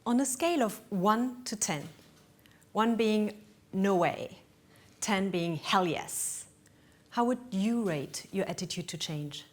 On a scale of 1 to 10, 1 being no way, 10 being hell yes, how would you rate your attitude to change?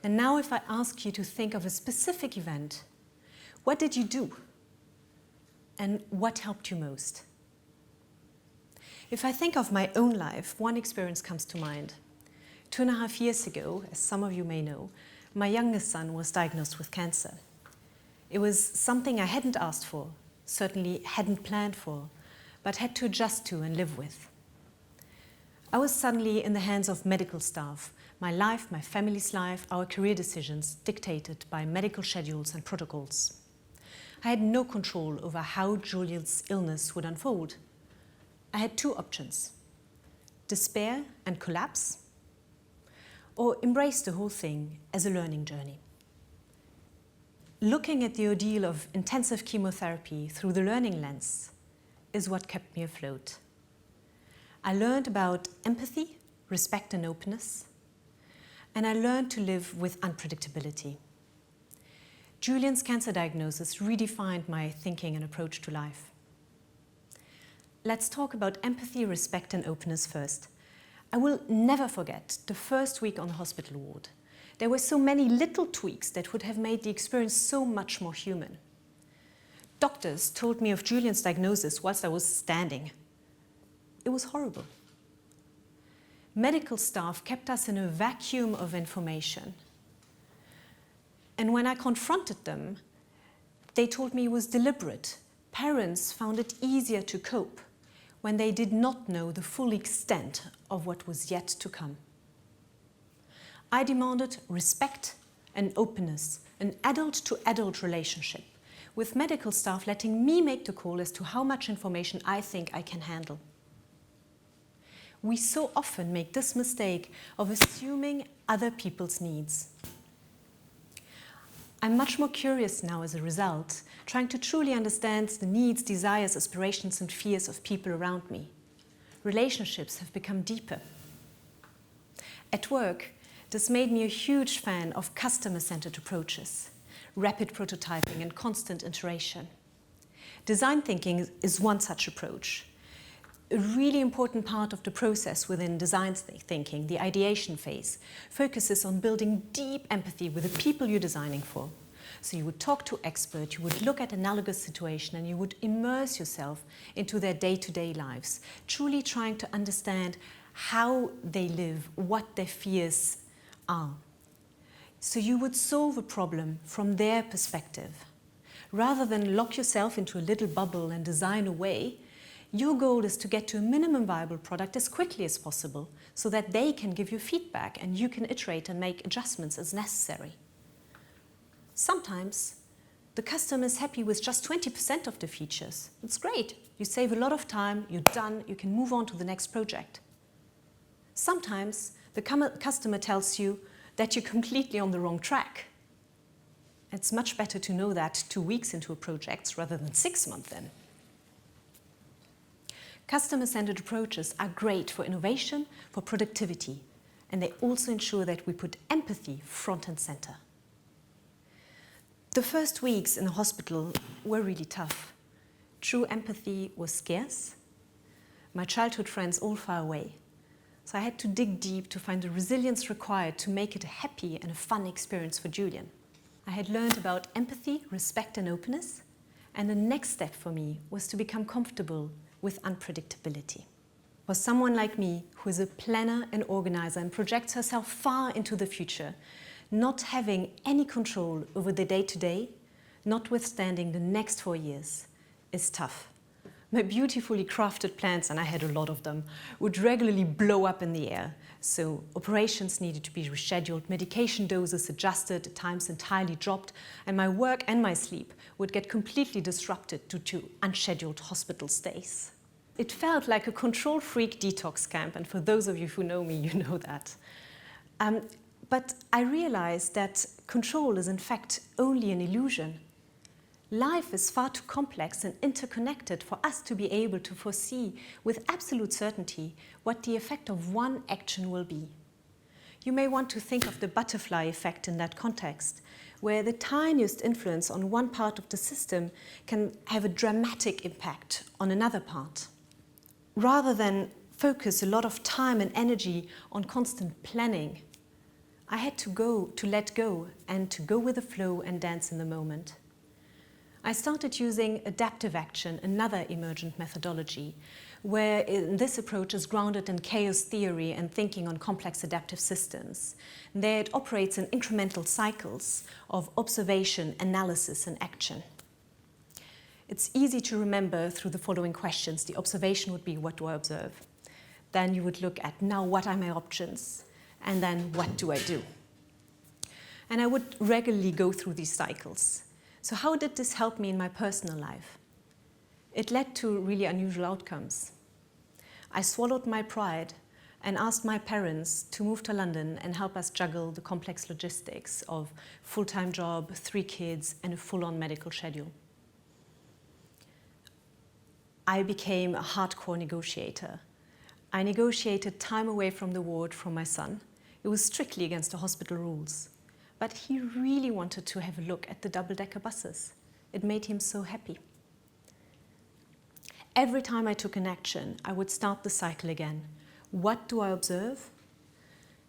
And now if I ask you to think of a specific event, what did you do? And what helped you most? If I think of my own life, one experience comes to mind. 2.5 years ago, as some of you may know, my youngest son was diagnosed with cancer. It was something I hadn't asked for, certainly hadn't planned for, but had to adjust to and live with. I was suddenly in the hands of medical staff, my life, my family's life, our career decisions dictated by medical schedules and protocols. I had no control over how Julian's illness would unfold. I had 2 options: despair and collapse, or embrace the whole thing as a learning journey. Looking at the ordeal of intensive chemotherapy through the learning lens is what kept me afloat. I learned about empathy, respect and openness, and I learned to live with unpredictability. Julian's cancer diagnosis redefined my thinking and approach to life. Let's talk about empathy, respect and openness first. I will never forget the first week on the hospital ward. There were so many little tweaks that would have made the experience so much more human. Doctors told me of Julian's diagnosis whilst I was standing. It was horrible. Medical staff kept us in a vacuum of information. And when I confronted them, they told me it was deliberate. Parents found it easier to cope when they did not know the full extent of what was yet to come. I demanded respect and openness, an adult-to-adult relationship, with medical staff letting me make the call as to how much information I think I can handle. We so often make this mistake of assuming other people's needs. I'm much more curious now as a result, trying to truly understand the needs, desires, aspirations and fears of people around me. Relationships have become deeper. At work, this made me a huge fan of customer-centered approaches, rapid prototyping and constant iteration. Design thinking is one such approach. A really important part of the process within design thinking, the ideation phase, focuses on building deep empathy with the people you're designing for. So you would talk to experts, you would look at analogous situations, and you would immerse yourself into their day-to-day lives, truly trying to understand how they live, what their fears are. So you would solve a problem from their perspective. Rather than lock yourself into a little bubble and design away, your goal is to get to a minimum viable product as quickly as possible so that they can give you feedback and you can iterate and make adjustments as necessary. Sometimes the customer is happy with just 20% of the features. It's great. You save a lot of time, you're done, you can move on to the next project. Sometimes the customer tells you that you're completely on the wrong track. It's much better to know that 2 weeks into a project rather than 6 months in. Customer-centered approaches are great for innovation, for productivity, and they also ensure that we put empathy front and center. The first weeks in the hospital were really tough. True empathy was scarce. My childhood friends all far away. So I had to dig deep to find the resilience required to make it a happy and a fun experience for Julian. I had learned about empathy, respect and openness, and the next step for me was to become comfortable with unpredictability. For someone like me, who is a planner and organizer and projects herself far into the future, not having any control over the day-to-day, notwithstanding the next 4 years, is tough. My beautifully crafted plans, and I had a lot of them, would regularly blow up in the air. So operations needed to be rescheduled, medication doses adjusted, at times entirely dropped, and my work and my sleep would get completely disrupted due to unscheduled hospital stays. It felt like a control freak detox camp, and for those of you who know me, you know that. But I realized that control is in fact only an illusion. Life is far too complex and interconnected for us to be able to foresee with absolute certainty what the effect of one action will be. You may want to think of the butterfly effect in that context, where the tiniest influence on one part of the system can have a dramatic impact on another part. Rather than focus a lot of time and energy on constant planning, I had to let go and to go with the flow and dance in the moment. I started using adaptive action, another emergent methodology, where this approach is grounded in chaos theory and thinking on complex adaptive systems. There it operates in incremental cycles of observation, analysis, and action. It's easy to remember through the following questions. The observation would be, what do I observe? Then you would look at, now what are my options? And then what do I do? And I would regularly go through these cycles. So how did this help me in my personal life? It led to really unusual outcomes. I swallowed my pride and asked my parents to move to London and help us juggle the complex logistics of full-time job, 3 kids, and a full-on medical schedule. I became a hardcore negotiator. I negotiated time away from the ward from my son. It was strictly against the hospital rules. But he really wanted to have a look at the double-decker buses. It made him so happy. Every time I took an action, I would start the cycle again. What do I observe?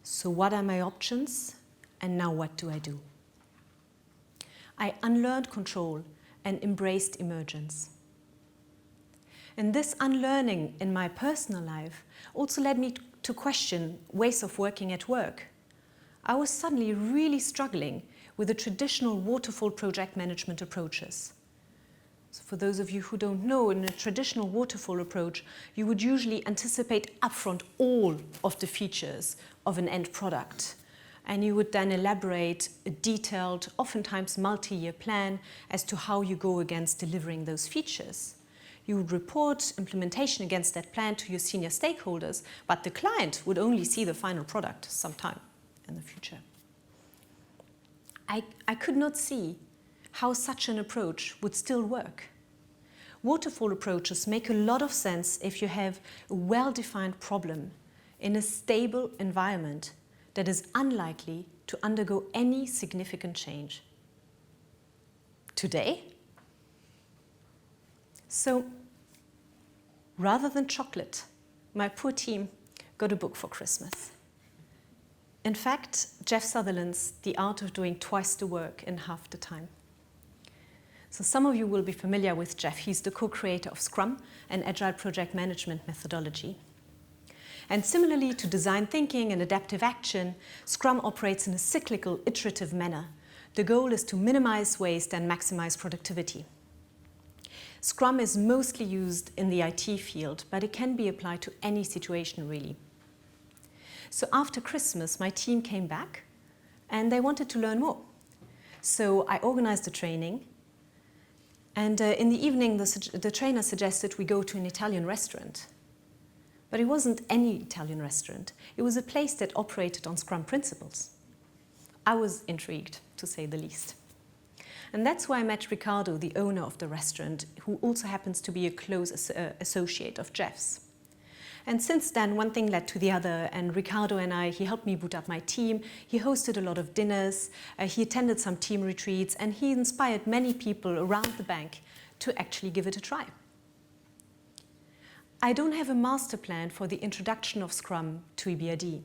So what are my options? And now what do I do? I unlearned control and embraced emergence. And this unlearning in my personal life also led me to question ways of working at work. I was suddenly really struggling with the traditional waterfall project management approaches. So for those of you who don't know, in a traditional waterfall approach, you would usually anticipate upfront all of the features of an end product. And you would then elaborate a detailed, oftentimes multi-year plan as to how you go against delivering those features. You would report implementation against that plan to your senior stakeholders, but the client would only see the final product sometime in the future. I could not see how such an approach would still work. Waterfall approaches make a lot of sense if you have a well-defined problem in a stable environment that is unlikely to undergo any significant change. Today? So, rather than chocolate, my poor team got a book for Christmas. In fact, Jeff Sutherland's The Art of Doing Twice the Work in Half the Time. So some of you will be familiar with Jeff. He's the co-creator of Scrum, an agile project management methodology. And similarly to design thinking and adaptive action, Scrum operates in a cyclical, iterative manner. The goal is to minimize waste and maximize productivity. Scrum is mostly used in the IT field, but it can be applied to any situation really. So after Christmas, my team came back and they wanted to learn more. So I organized a training, and in the evening the trainer suggested we go to an Italian restaurant. But it wasn't any Italian restaurant. It was a place that operated on Scrum principles. I was intrigued, to say the least. And that's why I met Ricardo, the owner of the restaurant, who also happens to be a close associate of Jeff's. And since then, one thing led to the other, and Ricardo and he helped me boot up my team. He hosted a lot of dinners, he attended some team retreats, and he inspired many people around the bank to actually give it a try. I don't have a master plan for the introduction of Scrum to EBRD.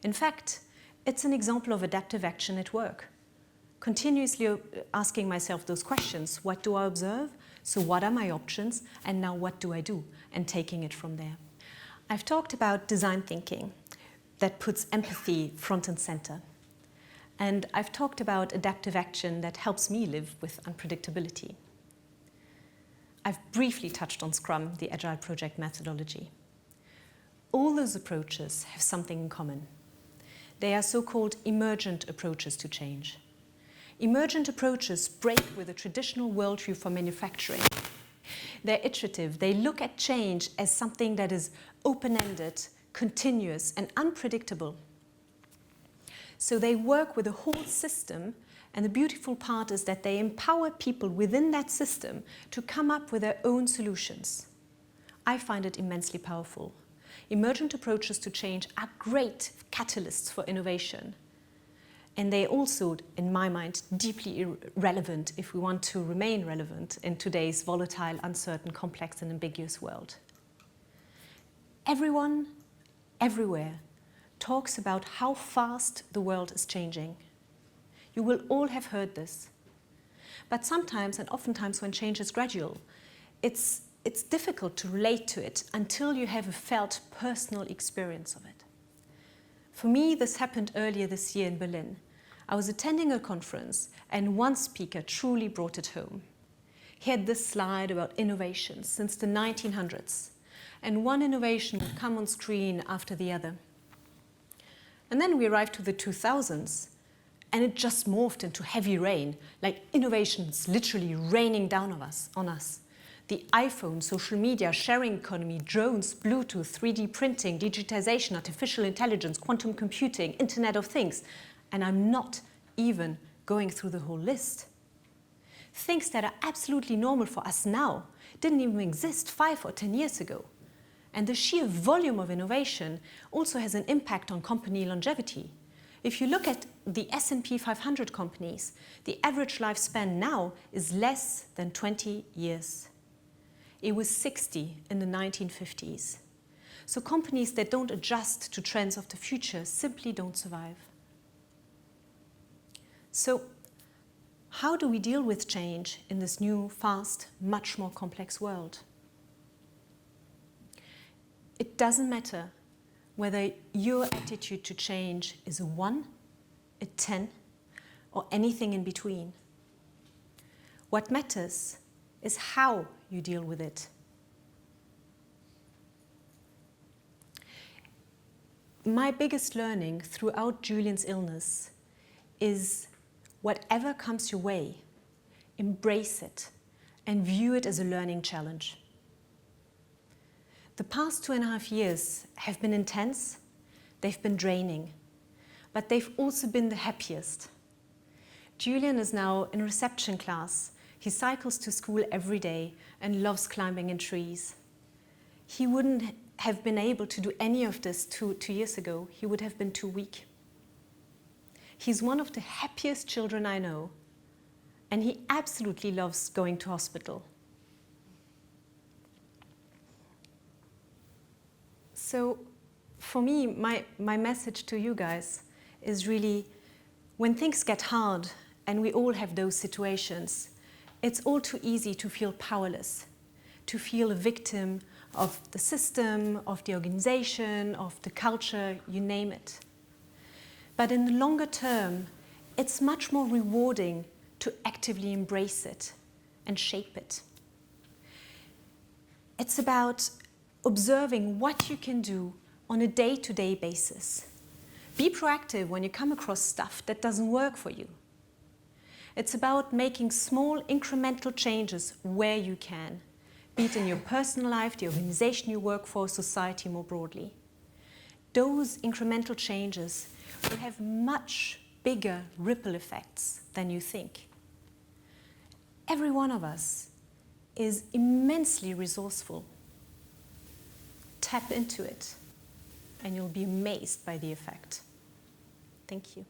In fact, it's an example of adaptive action at work. Continuously asking myself those questions: what do I observe? So what are my options? And now what do I do? And taking it from there. I've talked about design thinking that puts empathy front and center. And I've talked about adaptive action that helps me live with unpredictability. I've briefly touched on Scrum, the agile project methodology. All those approaches have something in common. They are so-called emergent approaches to change. Emergent approaches break with a traditional worldview for manufacturing. They're iterative. They look at change as something that is open-ended, continuous, and unpredictable. So they work with the whole system, and the beautiful part is that they empower people within that system to come up with their own solutions. I find it immensely powerful. Emergent approaches to change are great catalysts for innovation. And they also, in my mind, deeply relevant if we want to remain relevant in today's volatile, uncertain, complex and ambiguous world. Everyone, everywhere, talks about how fast the world is changing. You will all have heard this. But sometimes, and oftentimes when change is gradual, it's difficult to relate to it until you have a felt personal experience of it. For me, this happened earlier this year in Berlin. I was attending a conference and one speaker truly brought it home. He had this slide about innovations since the 1900s, and one innovation would come on screen after the other. And then we arrived to the 2000s, and it just morphed into heavy rain, like innovations literally raining down on us. The iPhone, social media, sharing economy, drones, Bluetooth, 3D printing, digitization, artificial intelligence, quantum computing, Internet of Things. And I'm not even going through the whole list. Things that are absolutely normal for us now didn't even exist 5 or 10 years ago. And the sheer volume of innovation also has an impact on company longevity. If you look at the S&P 500 companies, the average lifespan now is less than 20 years. It was 60 in the 1950s. So companies that don't adjust to trends of the future simply don't survive. So how do we deal with change in this new, fast, much more complex world? It doesn't matter whether your attitude to change is a 1, a 10, or anything in between. What matters is how you deal with it. My biggest learning throughout Julian's illness is whatever comes your way, embrace it and view it as a learning challenge. The past 2.5 years have been intense, they've been draining, but they've also been the happiest. Julian is now in reception class. He cycles to school every day and loves climbing in trees. He wouldn't have been able to do any of this two years ago. He would have been too weak. He's one of the happiest children I know, and he absolutely loves going to hospital. So for me, my message to you guys is really, when things get hard, and we all have those situations, it's all too easy to feel powerless, to feel a victim of the system, of the organization, of the culture, you name it. But in the longer term, it's much more rewarding to actively embrace it and shape it. It's about observing what you can do on a day-to-day basis. Be proactive when you come across stuff that doesn't work for you. It's about making small incremental changes where you can, be it in your personal life, the organization you work for, society more broadly. Those incremental changes will have much bigger ripple effects than you think. Every one of us is immensely resourceful. Tap into it, and you'll be amazed by the effect. Thank you.